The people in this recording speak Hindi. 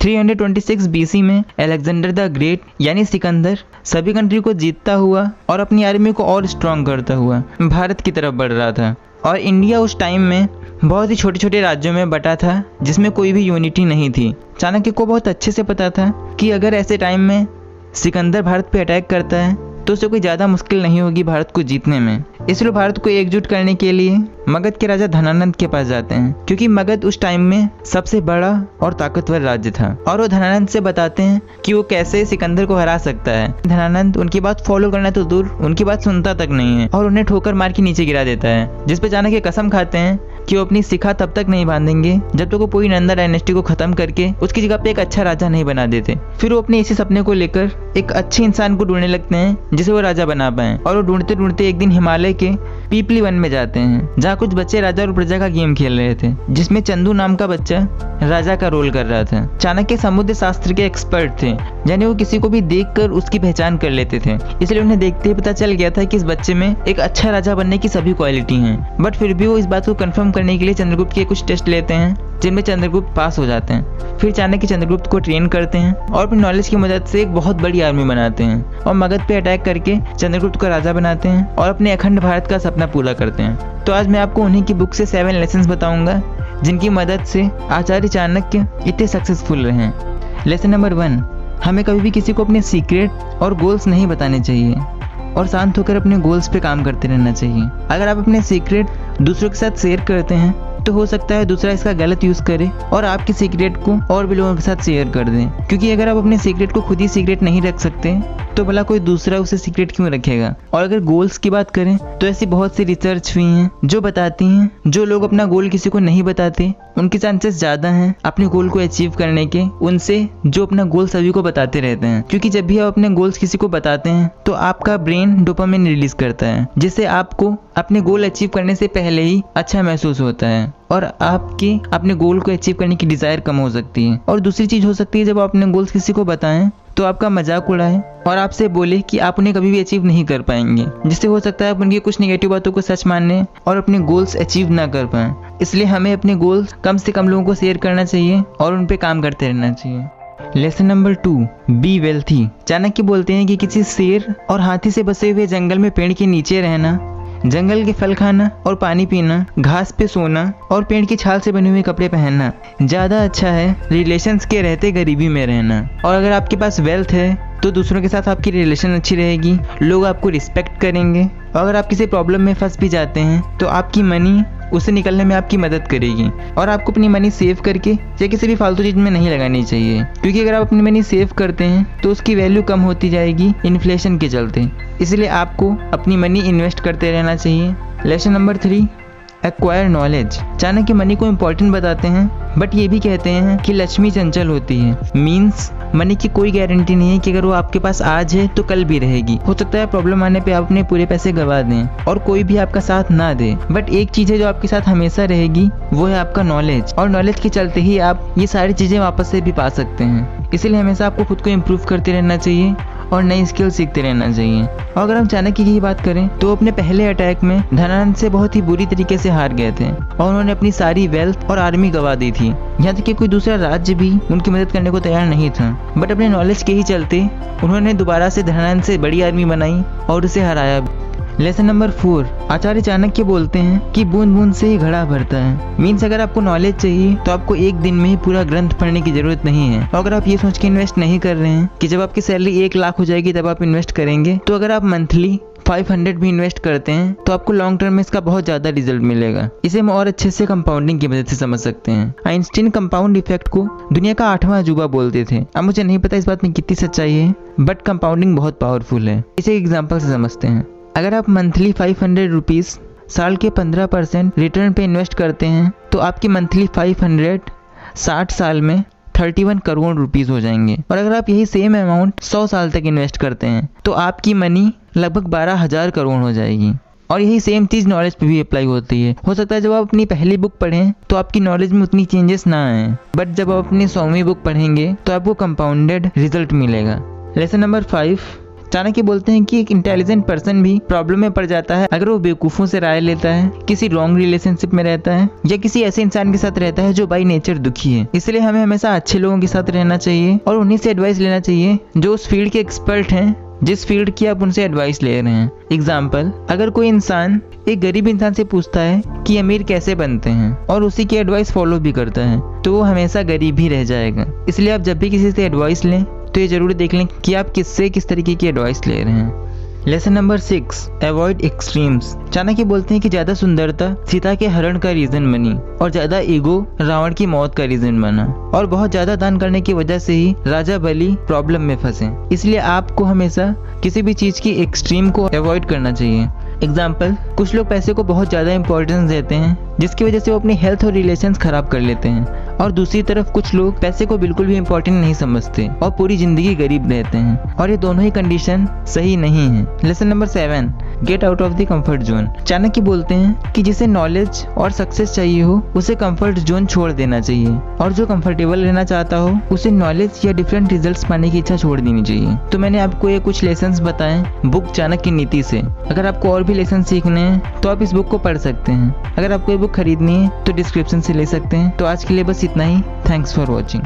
326 BC में अलेक्जेंडर द ग्रेट यानी सिकंदर सभी कंट्री को जीतता हुआ और अपनी आर्मी को और स्ट्रॉन्ग करता हुआ भारत की तरफ बढ़ रहा था। और इंडिया उस टाइम में बहुत ही छोटे छोटे राज्यों में बटा था जिसमें कोई भी यूनिटी नहीं थी। चाणक्य को बहुत अच्छे से पता था कि अगर ऐसे टाइम में सिकंदर भारत पे अटैक करता है तो उसे कोई ज़्यादा मुश्किल नहीं होगी भारत को जीतने में। इसलिए भारत को एकजुट करने के लिए मगध के राजा धनानंद के पास जाते हैं, क्योंकि मगध उस टाइम में सबसे बड़ा और ताकतवर राज्य था। और वो धनानंद से बताते हैं कि वो कैसे सिकंदर को हरा सकता है। धनानंद उनकी बात फॉलो करना तो दूर, उनकी बात सुनता तक नहीं है और उन्हें ठोकर मार के नीचे गिरा देता है, जिस पे चाणक्य कसम खाते हैं कि वो अपनी शिखा तब तक नहीं बांधेंगे जब तक वो पूरी नंदा डायनेस्टी को खत्म करके उसकी जगह पे एक अच्छा राजा नहीं बना देते। फिर वो अपने इसी सपने को लेकर एक अच्छे इंसान को ढूंढने लगते हैं जिसे वो राजा बना पाए। और वो ढूंढते ढूंढते एक दिन हिमालय के पीपली वन में जाते हैं, जहाँ कुछ बच्चे राजा और प्रजा का गेम खेल रहे थे, जिसमें चंदू नाम का बच्चा राजा का रोल कर रहा था। चाणक्य समुद्र शास्त्र के एक्सपर्ट थे, यानी वो किसी को भी देखकर उसकी पहचान कर लेते थे। इसलिए उन्हें देखते ही पता चल गया था कि इस बच्चे में एक अच्छा राजा बनने की सभी क्वालिटी हैं। बट फिर भी वो इस बात को कंफर्म करने के लिए चंद्रगुप्त के कुछ टेस्ट लेते हैं, जिनमें चंद्रगुप्त पास हो जाते हैं। फिर चाणक्य चंद्रगुप्त को ट्रेन करते हैं और अपनी नॉलेज की मदद से एक बहुत बड़ी आर्मी बनाते हैं और मगध पे अटैक करके चंद्रगुप्त को राजा बनाते हैं और अपने अखंड भारत का सपना पूरा करते हैं। तो आज मैं आपको उन्हीं की बुक से 7 लेसन्स बताऊंगा जिनकी मदद से आचार्य चाणक्य इतने सक्सेसफुल रहे हैं। लेसन नंबर 1, हमें कभी भी किसी को अपने सीक्रेट और गोल्स नहीं बताने चाहिए और शांत होकर अपने गोल्स पे काम करते रहना चाहिए। अगर आप अपने सीक्रेट दूसरों के साथ शेयर करते हैं तो हो सकता है दूसरा इसका गलत यूज करे और आपके सीक्रेट को और भी लोगों के साथ शेयर कर दें, क्योंकि अगर आप अपने सीक्रेट को खुद ही सीक्रेट नहीं रख सकते तो भला कोई दूसरा उसे सीक्रेट क्यों रखेगा। और अगर गोल्स की बात करें तो ऐसी बहुत सी रिसर्च हुई हैं जो बताती हैं जो लोग अपना गोल किसी को नहीं बताते उनके चांसेस ज्यादा हैं अपने गोल को अचीव करने के उनसे जो अपना गोल सभी को बताते रहते हैं। क्योंकि जब भी आप अपने गोल्स किसी को बताते हैं तो आपका ब्रेन डोपामिन रिलीज करता है, जिससे आपको अपने गोल अचीव करने से पहले ही अच्छा महसूस होता है और आपकी अपने गोल को अचीव करने की डिजायर कम हो सकती है। और दूसरी चीज हो सकती है, जब आप अपने गोल्स किसी को बताएं तो आपका मजाक उड़ाए और आपसे बोले कि आप उन्हें कभी भी अचीव नहीं कर पाएंगे, जिससे हो सकता है आप उनकी कुछ नेगेटिव बातों को सच मानने और अपने गोल्स अचीव ना कर पाएं। इसलिए हमें अपने गोल्स कम से कम लोगों को शेयर करना चाहिए और उन पे काम करते रहना चाहिए। Lesson number 2, be wealthy. Chanakya बोलते हैं कि किसी शेर और हाथी से बसे हुए जंगल में पेड़ के नीचे रहना, जंगल के फल खाना और पानी पीना, घास पे सोना और पेड़ की छाल से बने हुए कपड़े पहनना ज्यादा अच्छा है रिलेशंस के रहते गरीबी में रहना। और अगर आपके पास वेल्थ है तो दूसरों के साथ आपकी रिलेशन अच्छी रहेगी, लोग आपको रिस्पेक्ट करेंगे और अगर आप किसी प्रॉब्लम में फंस भी जाते हैं तो आपकी मनी उससे निकलने में आपकी मदद करेगी। और आपको अपनी मनी सेव करके या किसी भी फालतू चीज में नहीं लगानी चाहिए, क्योंकि अगर आप अपनी मनी सेव करते हैं तो उसकी वैल्यू कम होती जाएगी इन्फ्लेशन के चलते। इसलिए आपको अपनी मनी इन्वेस्ट करते रहना चाहिए। Lesson number 3, acquire knowledge. Chanakya money को इम्पोर्टेंट बताते हैं बट ये भी कहते हैं कि लक्ष्मी चंचल होती है। मीन्स मनी की कोई गारंटी नहीं है कि अगर वो आपके पास आज है तो कल भी रहेगी। हो सकता है प्रॉब्लम आने पे आप अपने पूरे पैसे गंवा दें और कोई भी आपका साथ ना दे, बट एक चीज है जो आपके साथ हमेशा रहेगी, वो है आपका नॉलेज। और नॉलेज के चलते ही आप ये सारी चीजें वापस से भी पा सकते हैं। इसीलिए हमेशा आपको खुद को इम्प्रूव करते रहना चाहिए और नई स्किल सीखते रहना चाहिए। और अगर हम चाणक्य की बात करें तो अपने पहले अटैक में धनानंद से बहुत ही बुरी तरीके से हार गए थे और उन्होंने अपनी सारी वेल्थ और आर्मी गंवा दी थी। यहाँ तक कि कोई दूसरा राज्य भी उनकी मदद करने को तैयार नहीं था, बट अपने नॉलेज के ही चलते उन्होंने दोबारा से धनानंद से बड़ी आर्मी बनाई और उसे हराया। लेसन नंबर 4, आचार्य चाणक्य बोलते हैं कि बूंद बूंद से ही घड़ा भरता है। मीन्स अगर आपको नॉलेज चाहिए तो आपको एक दिन में ही पूरा ग्रंथ पढ़ने की जरूरत नहीं है। और अगर आप ये सोच के इन्वेस्ट नहीं कर रहे हैं कि जब आपकी सैलरी 1 लाख हो जाएगी तब आप इन्वेस्ट करेंगे, तो अगर आप मंथली 500 भी इन्वेस्ट करते हैं तो आपको लॉन्ग टर्म में इसका बहुत ज्यादा रिजल्ट मिलेगा। इसे हम और अच्छे से कंपाउंडिंग की मदद से समझ सकते हैं। आइंस्टीन कंपाउंड इफेक्ट को दुनिया का 8वां अजूबा बोलते थे। अब मुझे नहीं पता इस बात में कितनी सच्चाई है, बट कंपाउंडिंग बहुत पावरफुल है। इसे एग्जाम्पल से समझते हैं। अगर आप मंथली 500 रुपीज साल के 15% रिटर्न पे इन्वेस्ट करते हैं तो आपकी मंथली 500 60 साल में 31 करोड़ रुपीस हो जाएंगे। और अगर आप यही सेम अमाउंट 100 साल तक इन्वेस्ट करते हैं तो आपकी मनी लगभग 12,000 करोड़ हो जाएगी। और यही सेम चीज़ नॉलेज पे भी अप्लाई होती है। हो सकता है जब आप अपनी पहली बुक पढ़ें तो आपकी नॉलेज में उतनी चेंजेस ना आए, बट जब आप अपनी 100वीं बुक पढ़ेंगे तो आपको कंपाउंडेड रिजल्ट मिलेगा। लेसन नंबर 5, चाणक्य बोलते हैं कि एक इंटेलिजेंट पर्सन भी प्रॉब्लम में पड़ जाता है अगर वो बेवकूफों से राय लेता है, किसी रॉन्ग रिलेशनशिप में रहता है या किसी ऐसे इंसान के साथ रहता है जो बाई नेचर दुखी है। इसलिए हमें हमेशा अच्छे लोगों के साथ रहना चाहिए और उन्हीं से एडवाइस लेना चाहिए जो उस फील्ड के एक्सपर्ट हैं जिस फील्ड की आप उनसे एडवाइस ले रहे हैं। एग्जाम्पल, अगर कोई इंसान एक गरीब इंसान से पूछता है कि अमीर कैसे बनते हैं और उसी की एडवाइस फॉलो भी करता है तो वो हमेशा गरीब ही रह जाएगा। इसलिए आप जब भी किसी से एडवाइस लें तो ये जरूर देख लें कि आप किससे किस तरीके की एडवाइस ले रहे हैं। Lesson number 6, avoid extremes. Chanakya बोलते हैं कि ज्यादा सुंदरता सीता के हरण का रीजन बनी और ज्यादा ईगो रावण की मौत का रीजन बना और बहुत ज्यादा दान करने की वजह से ही राजा बलि प्रॉब्लम में फंसे। इसलिए आपको हमेशा किसी भी चीज की एक्सट्रीम को अवॉइड करना चाहिए। एग्जाम्पल, कुछ लोग पैसे को बहुत ज्यादा इंपॉर्टेंस देते हैं जिसकी वजह से वो अपनी हेल्थ और रिलेशंस खराब कर लेते हैं, और दूसरी तरफ कुछ लोग पैसे को बिल्कुल भी इंपॉर्टेंट नहीं समझते और पूरी जिंदगी गरीब रहते हैं, और ये दोनों ही कंडीशन सही नहीं है। Lesson number 7, get out of the comfort zone. Chanakya बोलते हैं कि जिसे नॉलेज और सक्सेस चाहिए हो उसे कंफर्ट जोन छोड़ देना चाहिए, और जो कंफर्टेबल रहना चाहता हो उसे नॉलेज या डिफरेंट रिजल्ट्स पाने की इच्छा छोड़ देनी चाहिए। तो मैंने आपको ये कुछ लेसन्स बताए बुक चाणक्य नीति से। अगर आपको और भी लेसन सीखने हैं तो आप इस बुक को पढ़ सकते हैं। अगर आपको ये बुक खरीदनी है तो डिस्क्रिप्शन से ले सकते हैं। तो आज के लिए बस इतना ही। Thanks for watching.